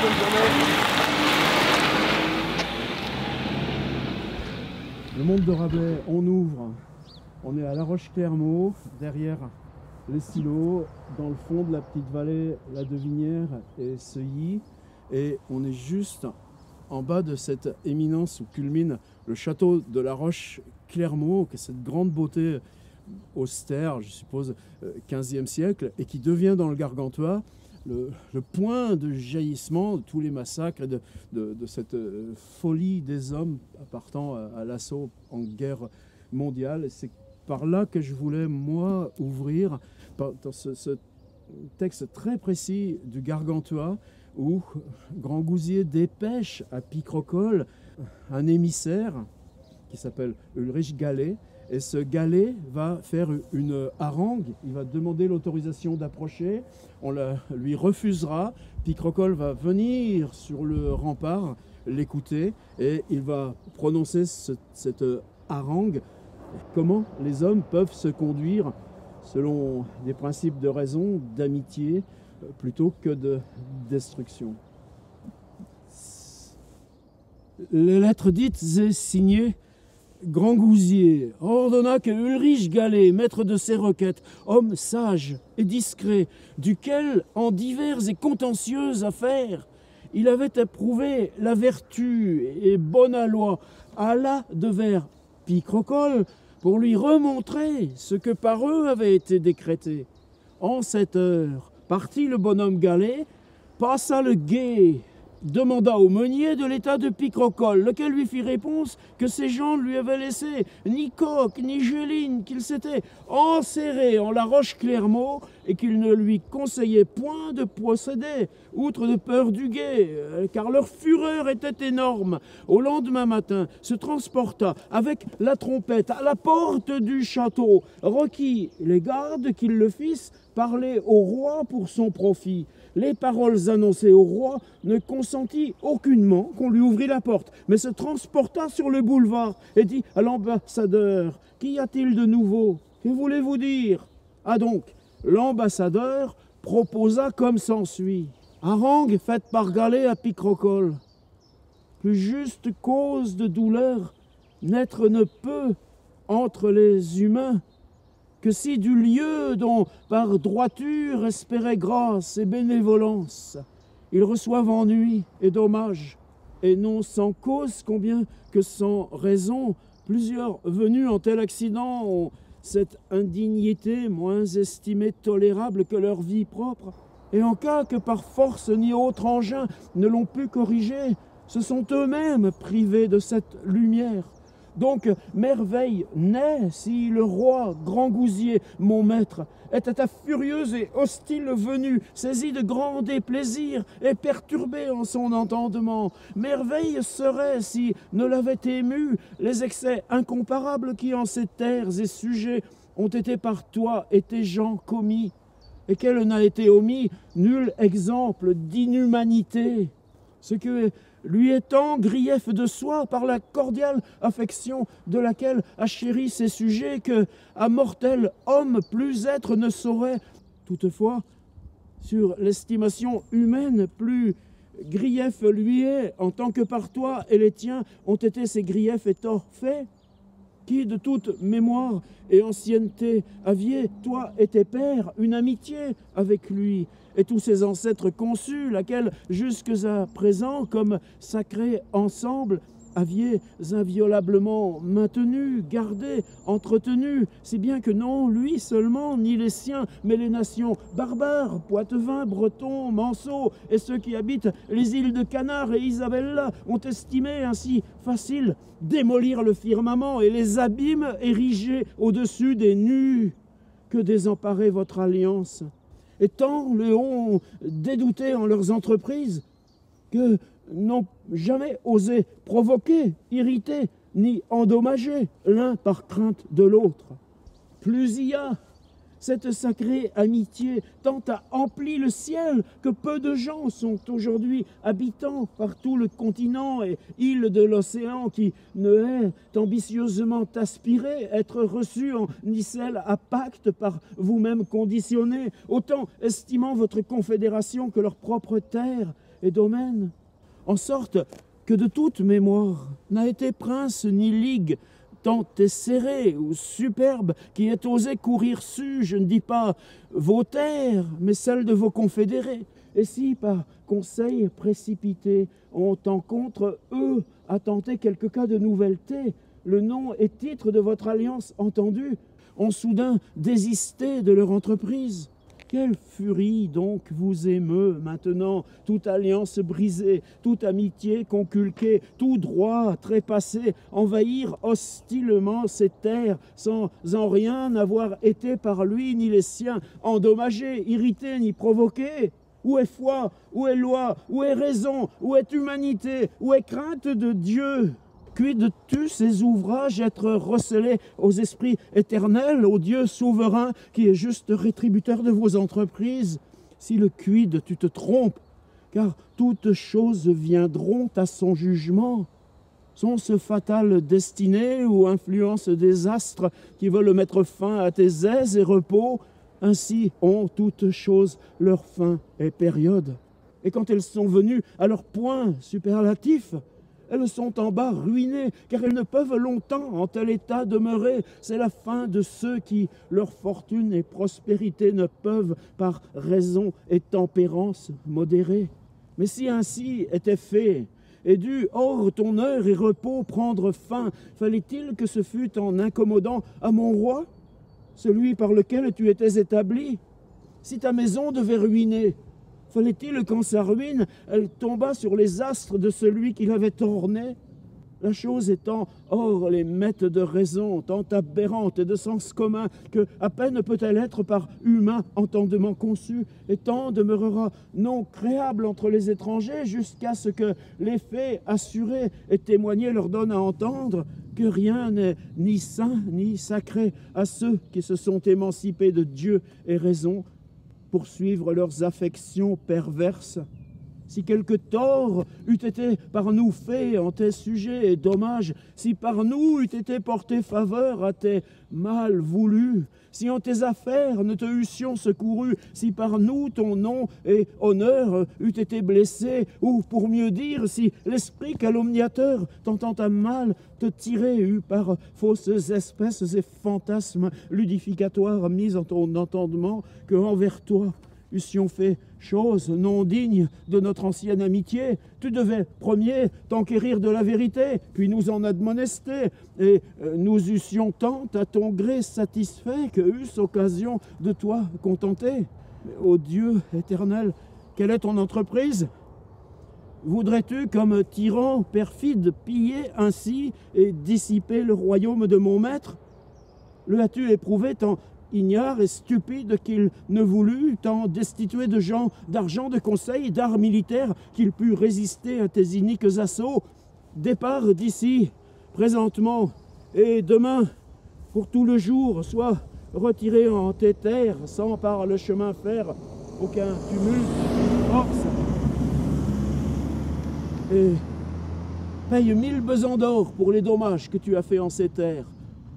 bonne journée. Le monde de Rabelais, on ouvre. On est à La Roche-Clermault, derrière les silos, dans le fond de la petite vallée, la Devinière et Seuilly. Et on est juste en bas de cette éminence où culmine le château de La Roche-Clermault, qui est cette grande beauté austère, je suppose, 15e siècle, et qui devient dans le Gargantua le point de jaillissement de tous les massacres et de cette folie des hommes partant à l'assaut en guerre mondiale. C'est par là que je voulais, moi, ouvrir, dans ce texte très précis du Gargantua, où Grand Gousier dépêche à Picrocole un émissaire qui s'appelle Ulrich Gallet, et ce Gallet va faire une harangue, il va demander l'autorisation d'approcher, on lui refusera, Picrocole va venir sur le rempart, l'écouter, et il va prononcer cette harangue, comment les hommes peuvent se conduire selon des principes de raison, d'amitié, plutôt que de destruction. Les lettres dites et signées, Grand Gousier ordonna que Ulrich Gallet, maître de ses requêtes, homme sage et discret, duquel, en diverses et contentieuses affaires, il avait éprouvé la vertu et bonne loi, alla devers Picrocole pour lui remontrer ce que par eux avait été décrété. En cette heure, partit le bonhomme Gallet, passa le gué, demanda au meunier de l'état de Picrocole, lequel lui fit réponse que ses gens lui avaient laissé ni coq ni géline, qu'il s'était enserré en La Roche-Clermault et qu'il ne lui conseillait point de procéder, outre de peur du guet, car leur fureur était énorme. Au lendemain matin, se transporta avec la trompette à la porte du château, requit les gardes qu'ils le fissent parler au roi pour son profit. Les paroles annoncées au roi ne consentit aucunement qu'on lui ouvrît la porte, mais se transporta sur le boulevard et dit à l'ambassadeur: « Qu'y a-t-il de nouveau? Que voulez-vous dire ?» Ah donc, l'ambassadeur proposa comme s'ensuit. Harangue faite par Gallet à Picrocole. Plus juste cause de douleur naître ne peut entre les humains que si du lieu dont par droiture espérait grâce et bénévolence, ils reçoivent ennui et dommage, et non sans cause combien que sans raison, plusieurs venus en tel accident ont cette indignité moins estimée tolérable que leur vie propre, et en cas que par force ni autre engin ne l'ont pu corriger, se sont eux-mêmes privés de cette lumière. Donc, merveille naît si le roi Grand Gousier, mon maître, était à furieuse et hostile venue, saisi de grand déplaisir et perturbé en son entendement. Merveille serait si ne l'avaient ému les excès incomparables qui en ces terres et sujets ont été par toi et tes gens commis, et qu'elle n'a été omis nul exemple d'inhumanité. Ce que lui étant grief de soi par la cordiale affection de laquelle a chéri ses sujets, que à mortel homme plus être ne saurait. Toutefois, sur l'estimation humaine, plus grief lui est, en tant que par toi et les tiens ont été ses griefs et torts faits, qui de toute mémoire et ancienneté aviez, toi et tes pères, une amitié avec lui, et tous ses ancêtres conçus, laquelle jusque à présent, comme sacrés ensemble, aviez inviolablement maintenu, gardé, entretenu, si bien que non lui seulement, ni les siens, mais les nations barbares, poitevins, bretons, manceaux, et ceux qui habitent les îles de Canard et Isabella, ont estimé ainsi facile démolir le firmament et les abîmes érigés au-dessus des nus, que désemparer votre alliance. Et tant le ont dédouté en leurs entreprises que n'ont jamais osé provoquer, irriter, ni endommager l'un par crainte de l'autre. Plus y a, cette sacrée amitié tant a empli le ciel que peu de gens sont aujourd'hui habitants par tout le continent et îles de l'océan qui ne est ambitieusement aspiré être reçus en nicelle à pacte par vous-même conditionné, autant estimant votre confédération que leur propre terre et domaine, en sorte que de toute mémoire n'a été prince ni ligue, tant est serré ou superbe qui ait osé courir su, je ne dis pas vos terres, mais celles de vos confédérés. Et si par conseil précipité ont en contre eux à tenter quelque cas de nouvelleté, le nom et titre de votre alliance entendu, ont soudain désisté de leur entreprise. Quelle furie donc vous émeut maintenant, toute alliance brisée, toute amitié conculquée, tout droit trépassé, envahir hostilement ces terres, sans en rien avoir été par lui ni les siens endommagés, irrités ni provoqués? Où est foi? Où est loi? Où est raison? Où est humanité? Où est crainte de Dieu? Quid-tu ces ouvrages être recelés aux esprits éternels, au Dieu souverain qui est juste rétributeur de vos entreprises? Si le quid tu te trompes, car toutes choses viendront à son jugement. Sont-ce fatales destinées ou influences des astres qui veulent mettre fin à tes aises et repos? Ainsi ont toutes choses leur fin et période. Et quand elles sont venues à leur point superlatif, elles sont en bas ruinées, car elles ne peuvent longtemps en tel état demeurer. C'est la fin de ceux qui, leur fortune et prospérité ne peuvent, par raison et tempérance, modérer. Mais si ainsi était fait, et dû hors ton heure et repos prendre fin, fallait-il que ce fût en incommodant à mon roi, celui par lequel tu étais établi? Si ta maison devait ruiner, fallait-il qu'en sa ruine, elle tombât sur les astres de celui qui l'avait ornée? La chose étant hors les mètres de raison, tant aberrante et de sens commun, que à peine peut-elle être par humain entendement conçue, et tant demeurera non créable entre les étrangers, jusqu'à ce que les faits assurés et témoignés leur donnent à entendre que rien n'est ni saint ni sacré à ceux qui se sont émancipés de Dieu et raison, pour suivre leurs affections perverses. Si quelque tort eût été par nous fait en tes sujets et dommages, si par nous eût été porté faveur à tes mal voulus, si en tes affaires ne te eussions secouru, si par nous ton nom et honneur eût été blessé, ou pour mieux dire, si l'esprit calomniateur tentant à mal te tirer eût par fausses espèces et fantasmes ludificatoires mis en ton entendement, que envers toi eussions fait chose non digne de notre ancienne amitié, tu devais premier t'enquérir de la vérité, puis nous en admonester, et nous eussions tant à ton gré satisfait que eusse occasion de toi contenter. Mais, ô Dieu éternel, quelle est ton entreprise? Voudrais-tu, comme tyran perfide, piller ainsi et dissiper le royaume de mon maître? Le as-tu éprouvé tant ignare et stupide qu'il ne voulut, tant destitué de gens, d'argent, de conseils, d'arts militaires, qu'il pût résister à tes iniques assauts? Départ d'ici, présentement, et demain, pour tout le jour, sois retiré en tes terres, sans par le chemin faire aucun tumulte, force, et paye 1000 besants d'or pour les dommages que tu as faits en ces terres.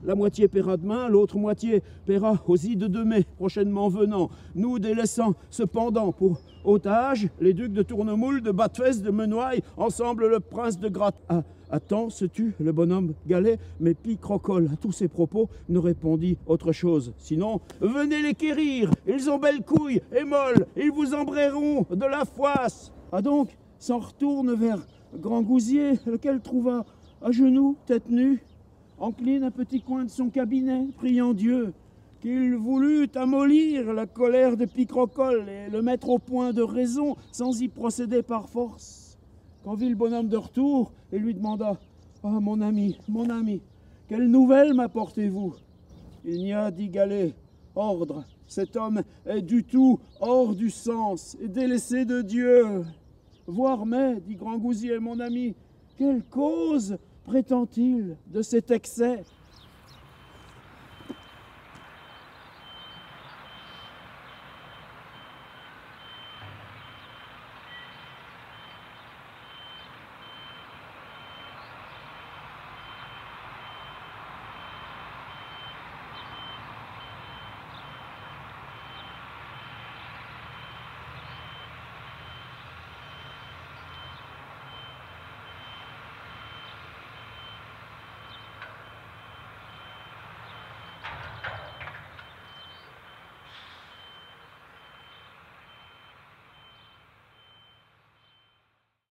La moitié paiera demain, l'autre moitié paiera aux ides de mai, prochainement venant, nous délaissant cependant pour otages les ducs de Tournemoule, de Bathès, de Menoailles, ensemble le prince de Gratte. Attends, sais-tu, le bonhomme galet, mais Picrocole, à tous ces propos, ne répondit autre chose. Sinon, venez les quérir, ils ont belles couilles et molles, ils vous embrayeront de la foisse. Ah donc, s'en retourne vers Grand Gousier, lequel trouva à genoux, tête nue, encline un petit coin de son cabinet, priant Dieu qu'il voulût amollir la colère de Picrocole et le mettre au point de raison sans y procéder par force. Quand vit le bonhomme de retour, et lui demanda « Ah, mon ami, quelle nouvelle m'apportez-vous » Il n'y a, dit Galet, ordre. Cet homme est du tout hors du sens et délaissé de Dieu. Voir mais, dit Grand Gousier, mon ami, quelle cause prétend-il de cet excès?